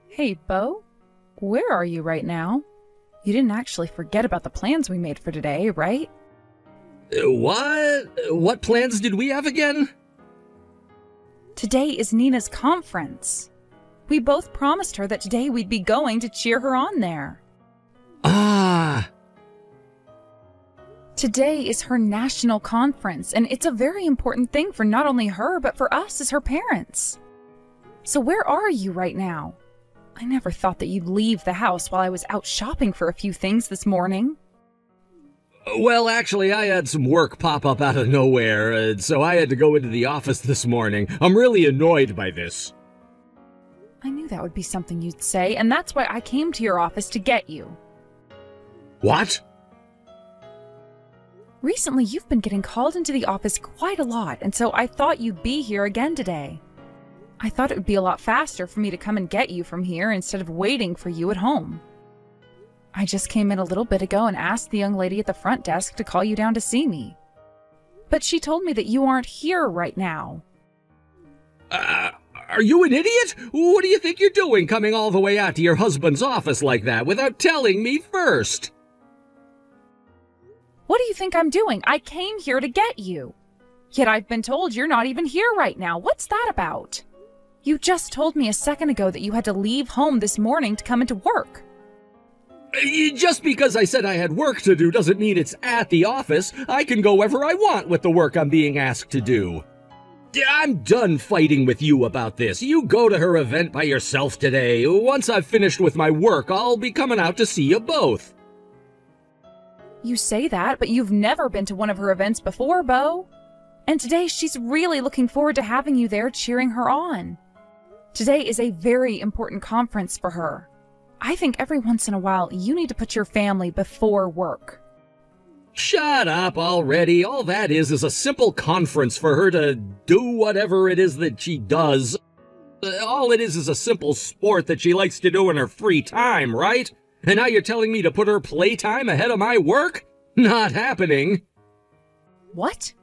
Hey, Bo. Where are you right now? You didn't actually forget about the plans we made for today, right? What? What plans did we have again? Today is Nina's conference. We both promised her that today we'd be going to cheer her on there. Ah! Today is her national conference, and it's a very important thing for not only her, but for us as her parents. So where are you right now? I never thought that you'd leave the house while I was out shopping for a few things this morning. Well, actually, I had some work pop up out of nowhere, so I had to go into the office this morning. I'm really annoyed by this. I knew that would be something you'd say, and that's why I came to your office to get you. What? Recently, you've been getting called into the office quite a lot, and so I thought you'd be here again today. I thought it would be a lot faster for me to come and get you from here instead of waiting for you at home. I just came in a little bit ago and asked the young lady at the front desk to call you down to see me. But she told me that you aren't here right now. Are you an idiot? What do you think you're doing coming all the way out to your husband's office like that without telling me first? What do you think I'm doing? I came here to get you. Yet I've been told you're not even here right now. What's that about? You just told me a second ago that you had to leave home this morning to come into work. Just because I said I had work to do doesn't mean it's at the office. I can go wherever I want with the work I'm being asked to do. I'm done fighting with you about this. You go to her event by yourself today. Once I've finished with my work, I'll be coming out to see you both. You say that, but you've never been to one of her events before, Bo. And today she's really looking forward to having you there cheering her on. Today is a very important conference for her. I think every once in a while you need to put your family before work. Shut up already. All that is a simple conference for her to do whatever it is that she does. All it is a simple sport that she likes to do in her free time, right? And now you're telling me to put her playtime ahead of my work? Not happening. What?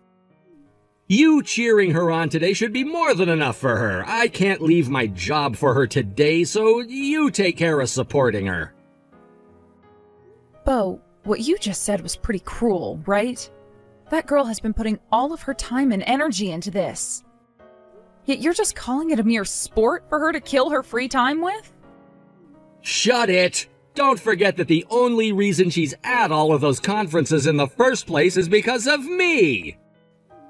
You cheering her on today should be more than enough for her. I can't leave my job for her today, so you take care of supporting her. Bo, what you just said was pretty cruel, right? That girl has been putting all of her time and energy into this. Yet you're just calling it a mere sport for her to kill her free time with? Shut it! Don't forget that the only reason she's at all of those conferences in the first place is because of me!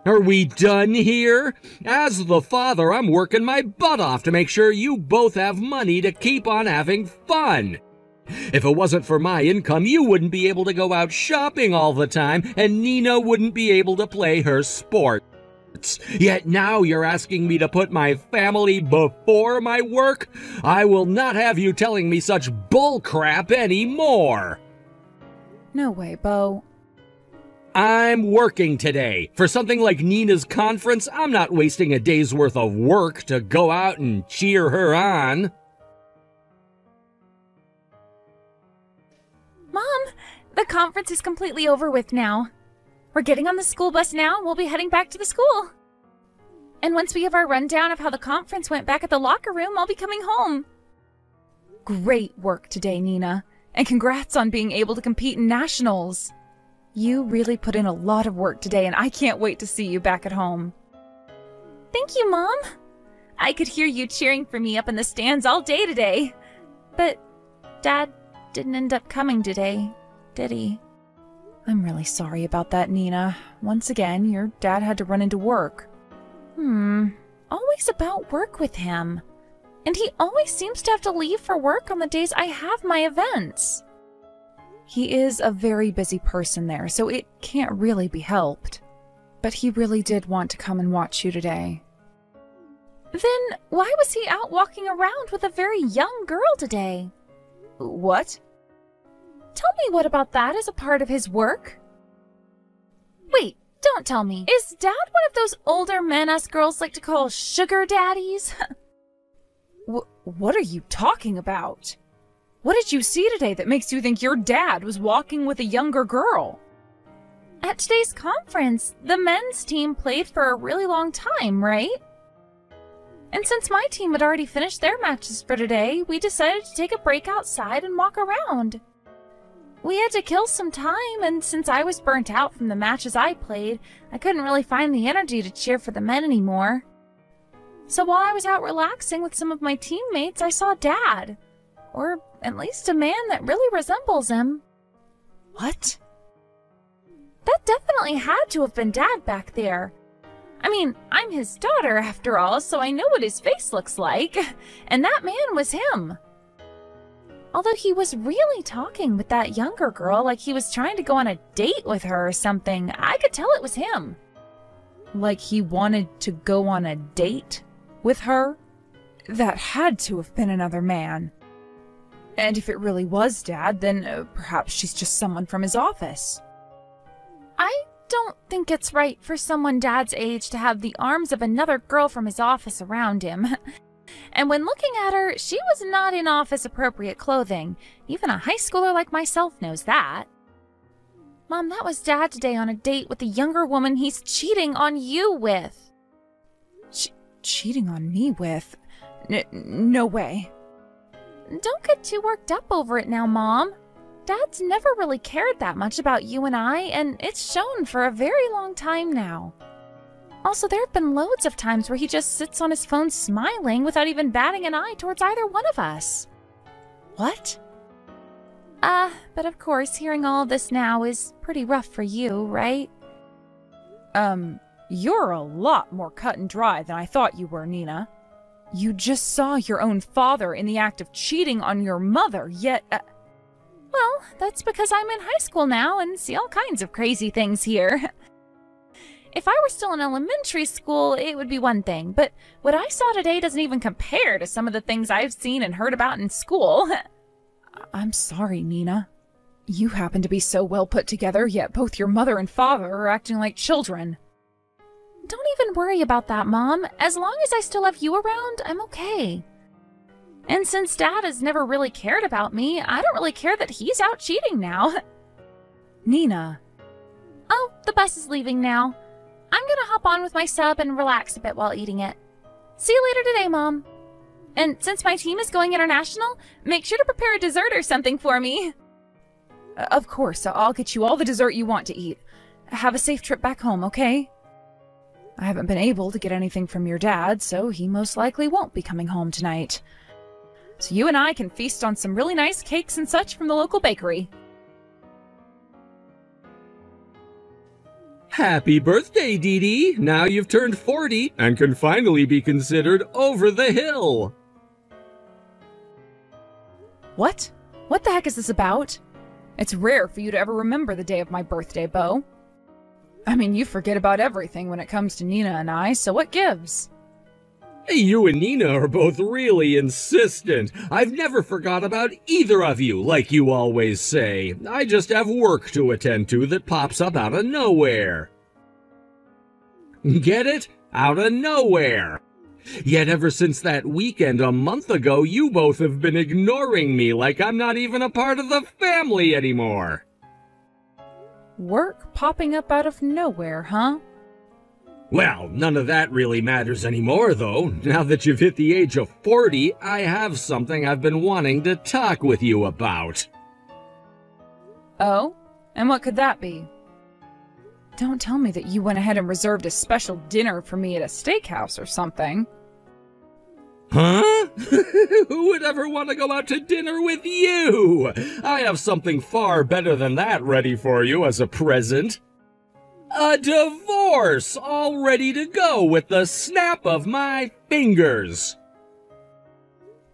Are we done here? As the father, I'm working my butt off to make sure you both have money to keep on having fun. If it wasn't for my income, you wouldn't be able to go out shopping all the time, and Nina wouldn't be able to play her sports. Yet now you're asking me to put my family before my work? I will not have you telling me such bullcrap anymore. No way, Bo. I'm working today. For something like Nina's conference, I'm not wasting a day's worth of work to go out and cheer her on. Mom, the conference is completely over with now. We're getting on the school bus now and we'll be heading back to the school. And once we give our rundown of how the conference went back at the locker room, I'll be coming home. Great work today, Nina. And congrats on being able to compete in nationals. You really put in a lot of work today, and I can't wait to see you back at home. Thank you, Mom. I could hear you cheering for me up in the stands all day today. But Dad didn't end up coming today, did he? I'm really sorry about that, Nina. Once again, your dad had to run into work. Always about work with him. And he always seems to have to leave for work on the days I have my events. He is a very busy person there, so it can't really be helped. But he really did want to come and watch you today. Then why was he out walking around with a very young girl today? What? Tell me what about that is a part of his work? Wait, don't tell me. Is Dad one of those older men us girls like to call sugar daddies? What are you talking about? What did you see today that makes you think your dad was walking with a younger girl? At today's conference, the men's team played for a really long time, right? And since my team had already finished their matches for today, we decided to take a break outside and walk around. We had to kill some time, and since I was burnt out from the matches I played, I couldn't really find the energy to cheer for the men anymore. So while I was out relaxing with some of my teammates, I saw Dad. Or at least a man that really resembles him. What? That definitely had to have been Dad back there. I mean, I'm his daughter after all, so I know what his face looks like. And that man was him. Although he was really talking with that younger girl like he was trying to go on a date with her or something, I could tell it was him. Like he wanted to go on a date with her? That had to have been another man. And if it really was Dad, then perhaps she's just someone from his office. I don't think it's right for someone Dad's age to have the arms of another girl from his office around him. And when looking at her, she was not in office-appropriate clothing. Even a high schooler like myself knows that. Mom, that was Dad today on a date with the younger woman he's cheating on you with. Cheating on me with? No way. Don't get too worked up over it now, Mom. Dad's never really cared that much about you and I, and it's shown for a very long time now. Also, there have been loads of times where he just sits on his phone smiling without even batting an eye towards either one of us. What? But of course, hearing all this now is pretty rough for you, right? You're a lot more cut and dry than I thought you were, Nina. You just saw your own father in the act of cheating on your mother, yet... Well, that's because I'm in high school now and see all kinds of crazy things here. If I were still in elementary school, it would be one thing, but what I saw today doesn't even compare to some of the things I've seen and heard about in school. I'm sorry, Nina. You happen to be so well put together, yet both your mother and father are acting like children. Don't even worry about that, Mom. As long as I still have you around, I'm okay. And since Dad has never really cared about me, I don't really care that he's out cheating now. Nina. Oh, the bus is leaving now. I'm gonna hop on with my sub and relax a bit while eating it. See you later today, Mom. And since my team is going international, make sure to prepare a dessert or something for me. Of course, I'll get you all the dessert you want to eat. Have a safe trip back home, okay? I haven't been able to get anything from your dad, so he most likely won't be coming home tonight. So you and I can feast on some really nice cakes and such from the local bakery. Happy birthday, Dee Dee! Now you've turned 40 and can finally be considered over the hill. What? What the heck is this about? It's rare for you to ever remember the day of my birthday, Bo. I mean, you forget about everything when it comes to Nina and I, so what gives? You and Nina are both really insistent. I've never forgot about either of you, like you always say. I just have work to attend to that pops up out of nowhere. Get it? Out of nowhere. Yet ever since that weekend a month ago, you both have been ignoring me like I'm not even a part of the family anymore. Work popping up out of nowhere, huh? Well, none of that really matters anymore, though. Now that you've hit the age of 40, I have something I've been wanting to talk with you about. Oh? And what could that be? Don't tell me that you went ahead and reserved a special dinner for me at a steakhouse or something. Huh? Who would ever want to go out to dinner with you? I have something far better than that ready for you as a present. A divorce, all ready to go with the snap of my fingers.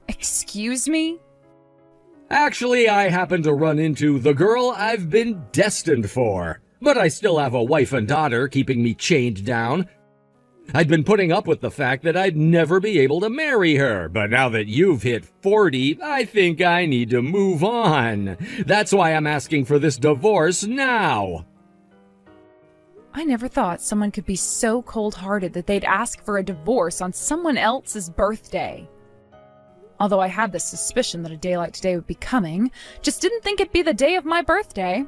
Excuse me? Actually, I happen to run into the girl I've been destined for. But I still have a wife and daughter keeping me chained down. I'd been putting up with the fact that I'd never be able to marry her, but now that you've hit 40, I think I need to move on. That's why I'm asking for this divorce now. I never thought someone could be so cold-hearted that they'd ask for a divorce on someone else's birthday. Although I had this suspicion that a day like today would be coming, just didn't think it'd be the day of my birthday.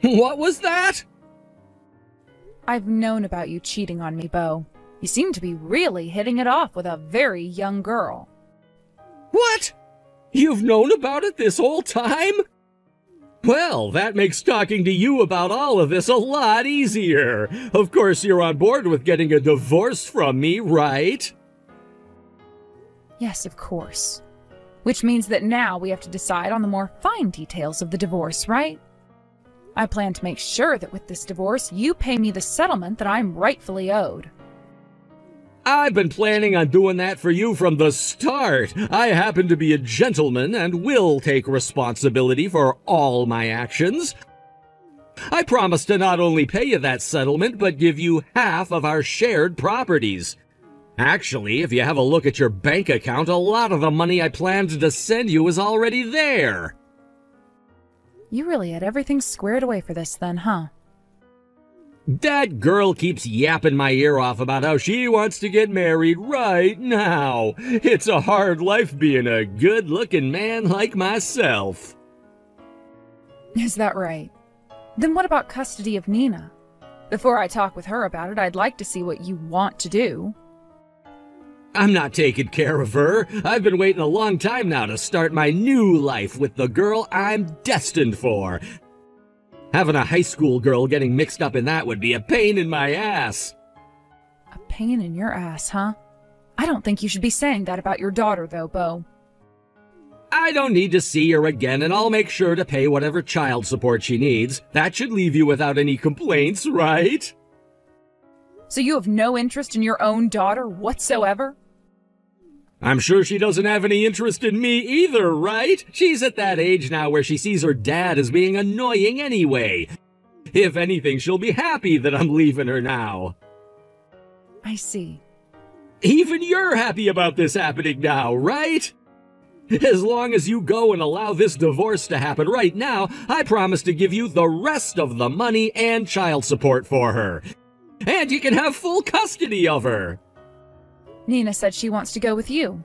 What was that? I've known about you cheating on me, Bo. You seem to be really hitting it off with a very young girl. What? You've known about it this whole time? Well, that makes talking to you about all of this a lot easier. Of course, you're on board with getting a divorce from me, right? Yes, of course. Which means that now we have to decide on the more fine details of the divorce, right? I plan to make sure that with this divorce, you pay me the settlement that I'm rightfully owed. I've been planning on doing that for you from the start. I happen to be a gentleman and will take responsibility for all my actions. I promise to not only pay you that settlement, but give you half of our shared properties. Actually, if you have a look at your bank account, a lot of the money I planned to send you is already there. You really had everything squared away for this then, huh? That girl keeps yapping my ear off about how she wants to get married right now. It's a hard life being a good-looking man like myself. Is that right? Then what about custody of Nina? Before I talk with her about it, I'd like to see what you want to do. I'm not taking care of her. I've been waiting a long time now to start my new life with the girl I'm destined for. Having a high school girl getting mixed up in that would be a pain in my ass. A pain in your ass, huh? I don't think you should be saying that about your daughter, though, Bo. I don't need to see her again, and I'll make sure to pay whatever child support she needs. That should leave you without any complaints, right? So you have no interest in your own daughter whatsoever? I'm sure she doesn't have any interest in me either, right? She's at that age now where she sees her dad as being annoying anyway. If anything, she'll be happy that I'm leaving her now. I see. Even you're happy about this happening now, right? As long as you go and allow this divorce to happen right now, I promise to give you the rest of the money and child support for her. And you can have full custody of her. Nina said she wants to go with you.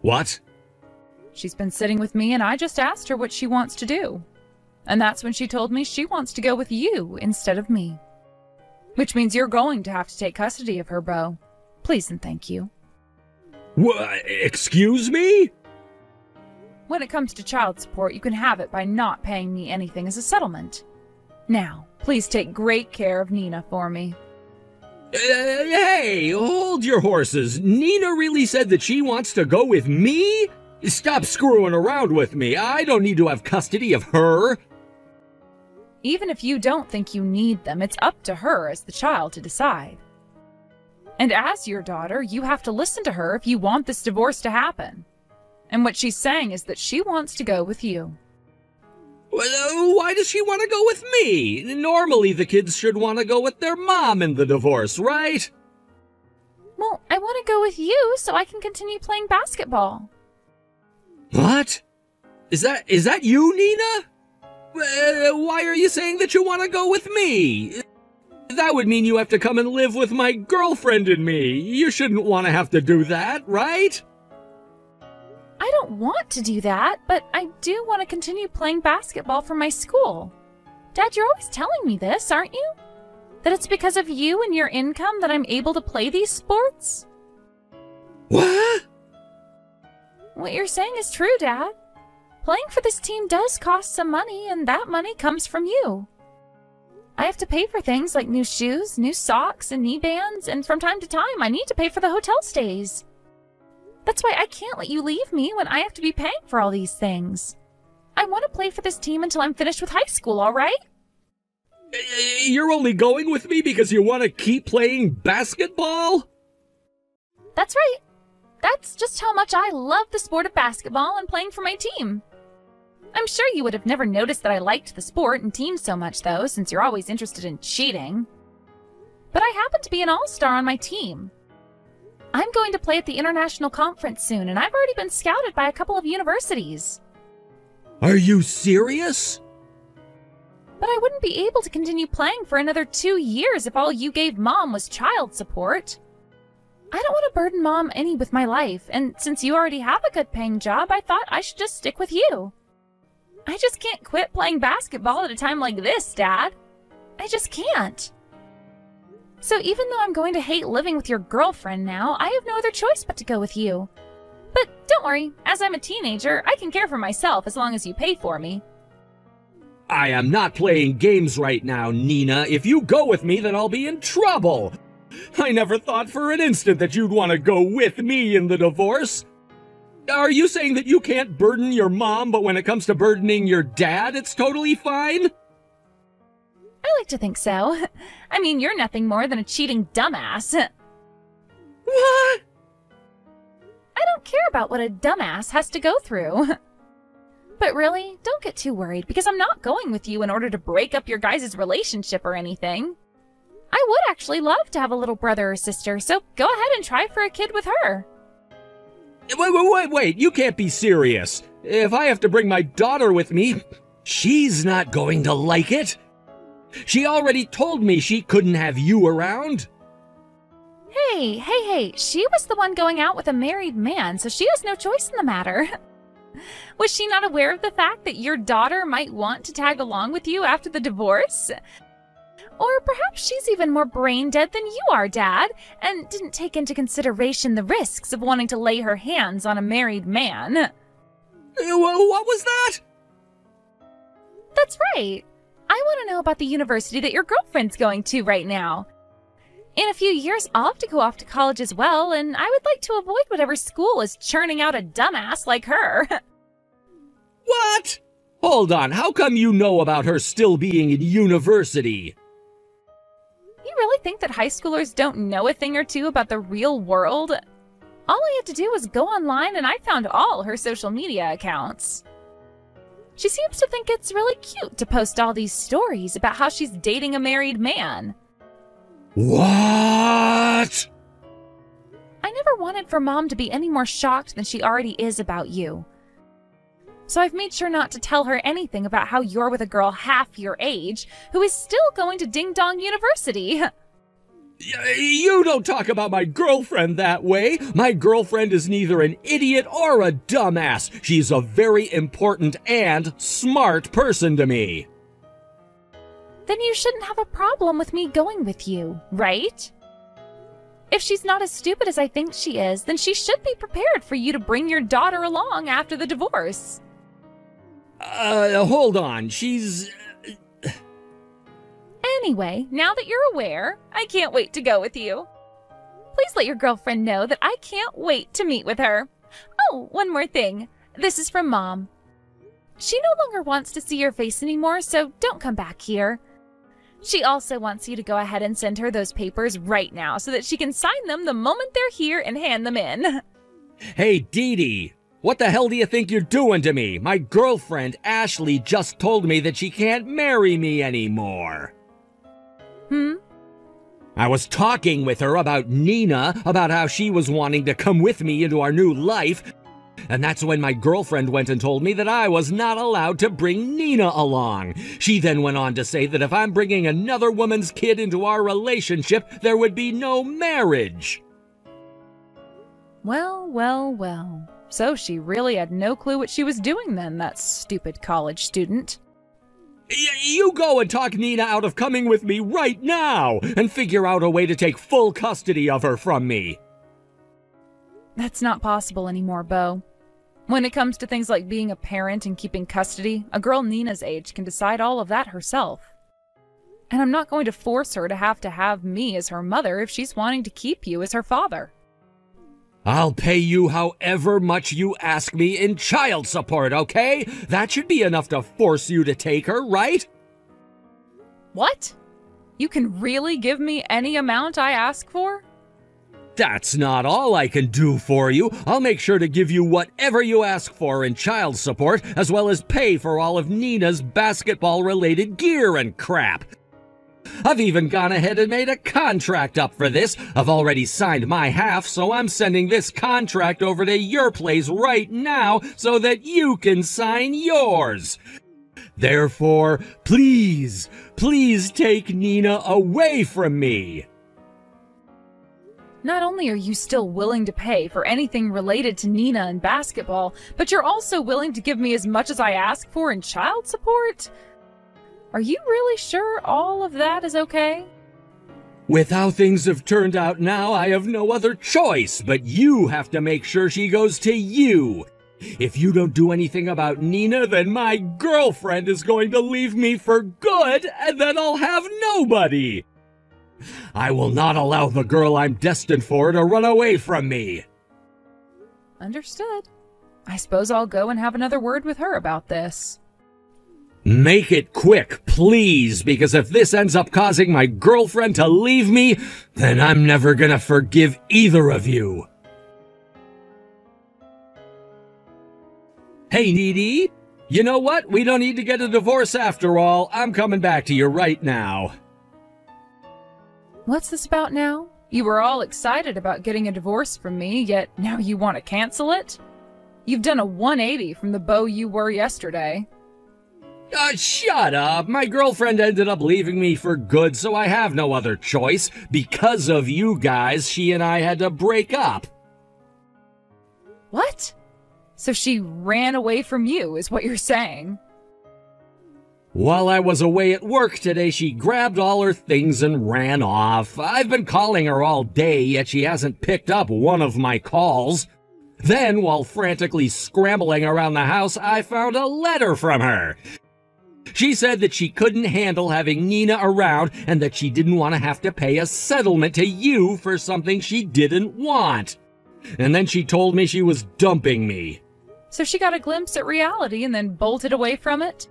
What? She's been sitting with me and I just asked her what she wants to do. And that's when she told me she wants to go with you instead of me. Which means you're going to have to take custody of her, Bo. Please and thank you. What? Excuse me? When it comes to child support, you can have it by not paying me anything as a settlement. Now, please take great care of Nina for me. Hey, hold your horses. Nina really said that she wants to go with me? Stop screwing around with me. I don't need to have custody of her. Even if you don't think you need them, it's up to her as the child to decide. And as your daughter, you have to listen to her if you want this divorce to happen. And what she's saying is that she wants to go with you. Why does she want to go with me? Normally the kids should want to go with their mom in the divorce, right? Well, I want to go with you so I can continue playing basketball. What? Is that you, Nina? Why are you saying that you want to go with me? That would mean you have to come and live with my girlfriend and me. You shouldn't want to have to do that, right? I don't want to do that, but I do want to continue playing basketball for my school. Dad, you're always telling me this, aren't you? That it's because of you and your income that I'm able to play these sports? What? What you're saying is true, Dad. Playing for this team does cost some money, and that money comes from you. I have to pay for things like new shoes, new socks, and knee bands, and from time to time I need to pay for the hotel stays. That's why I can't let you leave me when I have to be paying for all these things. I want to play for this team until I'm finished with high school, all right? You're only going with me because you want to keep playing basketball? That's right. That's just how much I love the sport of basketball and playing for my team. I'm sure you would have never noticed that I liked the sport and team so much, though, since you're always interested in cheating. But I happen to be an all-star on my team. I'm going to play at the international conference soon, and I've already been scouted by a couple of universities. Are you serious? But I wouldn't be able to continue playing for another 2 years if all you gave Mom was child support. I don't want to burden Mom any with my life, and since you already have a good paying job, I thought I should just stick with you. I just can't quit playing basketball at a time like this, Dad. I just can't. So even though I'm going to hate living with your girlfriend now, I have no other choice but to go with you. But don't worry, as I'm a teenager, I can care for myself as long as you pay for me. I am not playing games right now, Nina. If you go with me, then I'll be in trouble. I never thought for an instant that you'd want to go with me in the divorce. Are you saying that you can't burden your mom, but when it comes to burdening your dad, it's totally fine? I like to think so. I mean, you're nothing more than a cheating dumbass. What? I don't care about what a dumbass has to go through. But really, don't get too worried, because I'm not going with you in order to break up your guys' relationship or anything. I would actually love to have a little brother or sister, so go ahead and try for a kid with her. Wait, you can't be serious. If I have to bring my daughter with me, she's not going to like it. She already told me she couldn't have you around. Hey, she was the one going out with a married man, so she has no choice in the matter. Was she not aware of the fact that your daughter might want to tag along with you after the divorce? Or perhaps she's even more brain dead than you are, Dad, and didn't take into consideration the risks of wanting to lay her hands on a married man. What was that? That's right. I want to know about the university that your girlfriend's going to right now. In a few years, I'll have to go off to college as well, and I would like to avoid whatever school is churning out a dumbass like her. What? Hold on, how come you know about her still being in university? You really think that high schoolers don't know a thing or two about the real world? All I had to do was go online and I found all her social media accounts. She seems to think it's really cute to post all these stories about how she's dating a married man. What? I never wanted for Mom to be any more shocked than she already is about you. So I've made sure not to tell her anything about how you're with a girl half your age who is still going to Ding Dong University. You don't talk about my girlfriend that way. My girlfriend is neither an idiot or a dumbass. She's a very important and smart person to me. Then you shouldn't have a problem with me going with you, right? If she's not as stupid as I think she is, then she should be prepared for you to bring your daughter along after the divorce. Hold on. She's... Anyway, now that you're aware, I can't wait to go with you. Please let your girlfriend know that I can't wait to meet with her. Oh, one more thing. This is from Mom. She no longer wants to see your face anymore, so don't come back here. She also wants you to go ahead and send her those papers right now so that she can sign them the moment they're here and hand them in. Hey, Dee Dee, what the hell do you think you're doing to me? My girlfriend, Ashley, just told me that she can't marry me anymore. I was talking with her about Nina, about how she was wanting to come with me into our new life, and that's when my girlfriend went and told me that I was not allowed to bring Nina along. She then went on to say that if I'm bringing another woman's kid into our relationship, there would be no marriage. Well. So she really had no clue what she was doing then, that stupid college student. You go and talk Nina out of coming with me right now, and figure out a way to take full custody of her from me. That's not possible anymore, Bo. When it comes to things like being a parent and keeping custody, a girl Nina's age can decide all of that herself. And I'm not going to force her to have me as her mother if she's wanting to keep you as her father. I'll pay you however much you ask me in child support, okay? That should be enough to force you to take her, right? What? You can really give me any amount I ask for? That's not all I can do for you. I'll make sure to give you whatever you ask for in child support, as well as pay for all of Nina's basketball-related gear and crap. I've even gone ahead and made a contract up for this. I've already signed my half, so I'm sending this contract over to your place right now so that you can sign yours. Therefore, please take Nina away from me. Not only are you still willing to pay for anything related to Nina and basketball, but you're also willing to give me as much as I ask for in child support? Are you really sure all of that is okay? With how things have turned out now, I have no other choice, but you have to make sure she goes to you. If you don't do anything about Nina, then my girlfriend is going to leave me for good, and then I'll have nobody. I will not allow the girl I'm destined for to run away from me. Understood. I suppose I'll go and have another word with her about this. Make it quick, please, because if this ends up causing my girlfriend to leave me, then I'm never gonna forgive either of you. Hey, Needy, you know what? We don't need to get a divorce after all. I'm coming back to you right now. What's this about now? You were all excited about getting a divorce from me, yet now you want to cancel it? You've done a 180 from the beau you were yesterday. Shut up. My girlfriend ended up leaving me for good, so I have no other choice. Because of you guys, she and I had to break up. What? So she ran away from you, is what you're saying? While I was away at work today, she grabbed all her things and ran off. I've been calling her all day, yet she hasn't picked up one of my calls. Then, while frantically scrambling around the house, I found a letter from her. She said that she couldn't handle having Nina around and that she didn't want to have to pay a settlement to you for something she didn't want. And then she told me she was dumping me. So she got a glimpse at reality and then bolted away from it?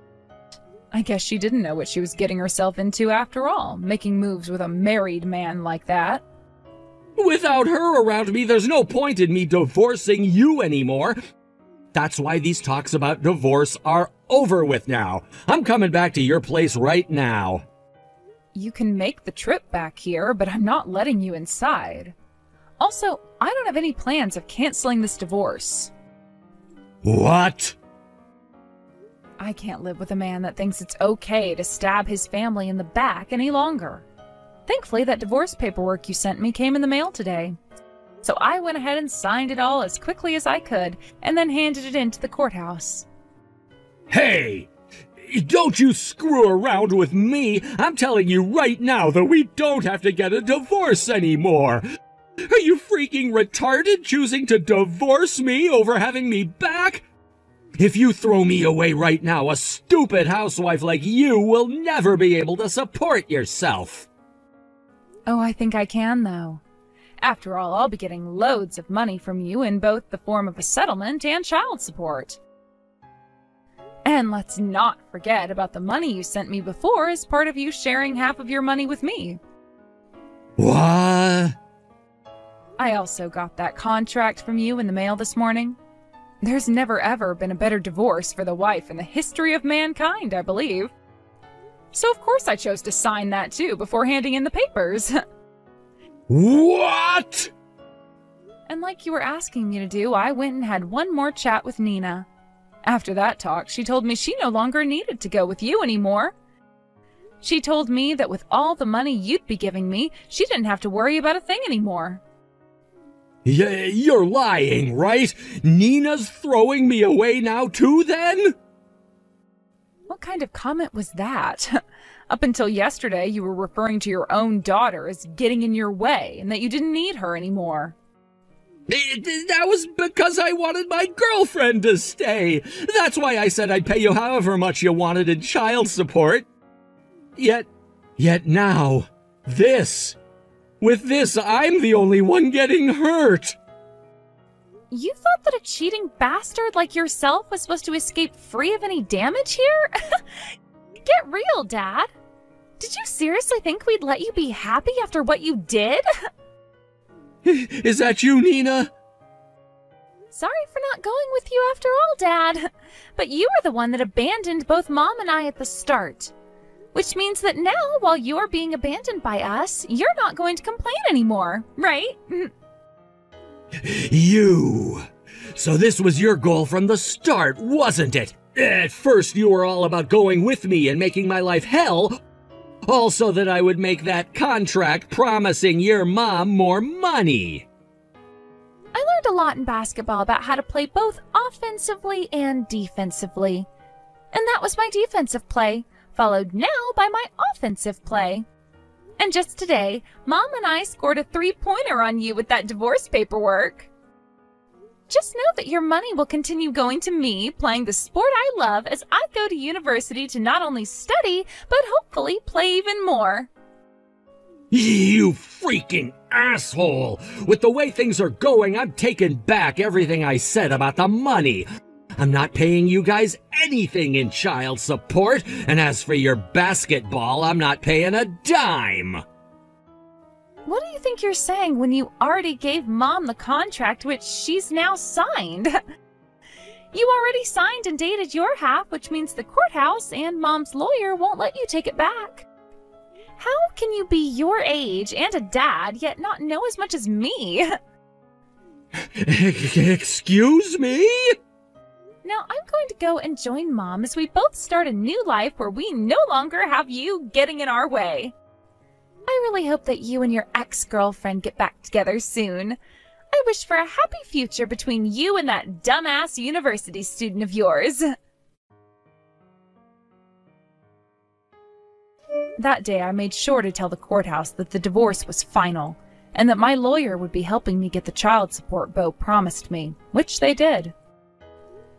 I guess she didn't know what she was getting herself into after all, making moves with a married man like that. Without her around me, there's no point in me divorcing you anymore. That's why these talks about divorce are over with now. I'm coming back to your place right now. You can make the trip back here, but I'm not letting you inside. Also, I don't have any plans of canceling this divorce. What? I can't live with a man that thinks it's okay to stab his family in the back any longer. Thankfully, that divorce paperwork you sent me came in the mail today. So I went ahead and signed it all as quickly as I could, and then handed it in to the courthouse. Hey! Don't you screw around with me! I'm telling you right now that we don't have to get a divorce anymore! Are you freaking retarded choosing to divorce me over having me back? If you throw me away right now, a stupid housewife like you will never be able to support yourself. Oh, I think I can, though. After all, I'll be getting loads of money from you in both the form of a settlement and child support. And let's not forget about the money you sent me before as part of you sharing half of your money with me. What? I also got that contract from you in the mail this morning. There's never ever been a better divorce for the wife in the history of mankind, I believe. So of course I chose to sign that too before handing in the papers. What? And like you were asking me to do, I went and had one more chat with Nina. After that talk, she told me she no longer needed to go with you anymore. She told me that with all the money you'd be giving me, she didn't have to worry about a thing anymore. You're lying, right? Nina's throwing me away now too, then? What kind of comment was that? Up until yesterday, you were referring to your own daughter as getting in your way and that you didn't need her anymore. That was because I wanted my girlfriend to stay. That's why I said I'd pay you however much you wanted in child support. Yet now, this. With this, I'm the only one getting hurt. You thought that a cheating bastard like yourself was supposed to escape free of any damage here? Get real, Dad. Did you seriously think we'd let you be happy after what you did? Is that you, Nina? Sorry for not going with you after all, Dad. But you were the one that abandoned both Mom and I at the start. Which means that now, while you're being abandoned by us, you're not going to complain anymore, right? You. So this was your goal from the start, wasn't it? At first you were all about going with me and making my life hell, all so that I would make that contract promising your mom more money. I learned a lot in basketball about how to play both offensively and defensively. And that was my defensive play, followed now by my offensive play. And just today, Mom and I scored a 3-pointer on you with that divorce paperwork. Just know that your money will continue going to me, playing the sport I love as I go to university to not only study, but hopefully play even more. You freaking asshole! With the way things are going, I'm taking back everything I said about the money. I'm not paying you guys anything in child support, and as for your basketball, I'm not paying a dime. What do you think you're saying when you already gave Mom the contract, which she's now signed? You already signed and dated your half, which means the courthouse and Mom's lawyer won't let you take it back. How can you be your age and a dad, yet not know as much as me? Excuse me? Now I'm going to go and join Mom as we both start a new life where we no longer have you getting in our way. I really hope that you and your ex-girlfriend get back together soon. I wish for a happy future between you and that dumbass university student of yours. That day, I made sure to tell the courthouse that the divorce was final, and that my lawyer would be helping me get the child support Bo promised me, which they did.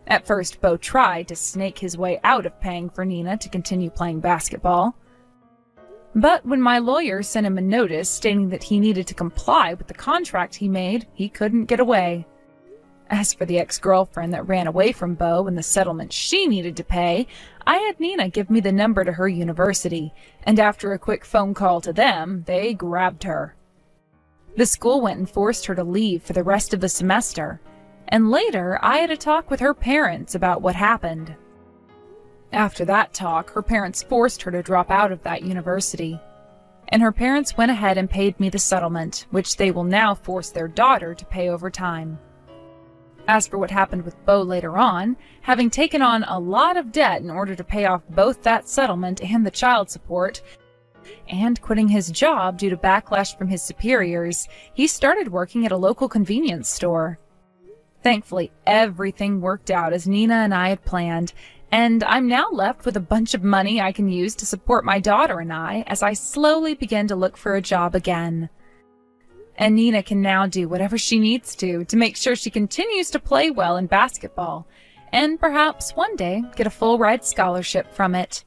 At first, Bo tried to snake his way out of paying for Nina to continue playing basketball. But when my lawyer sent him a notice stating that he needed to comply with the contract he made, he couldn't get away. As for the ex-girlfriend that ran away from Bo and the settlement she needed to pay, I had Nina give me the number to her university, and after a quick phone call to them, they grabbed her. The school went and forced her to leave for the rest of the semester, and later I had a talk with her parents about what happened. After that talk, her parents forced her to drop out of that university, and her parents went ahead and paid me the settlement, which they will now force their daughter to pay over time. As for what happened with Bo later on, having taken on a lot of debt in order to pay off both that settlement and the child support, and quitting his job due to backlash from his superiors, he started working at a local convenience store. Thankfully, everything worked out as Nina and I had planned, and I'm now left with a bunch of money I can use to support my daughter and I as I slowly begin to look for a job again. And Nina can now do whatever she needs to make sure she continues to play well in basketball, and perhaps one day get a full-ride scholarship from it.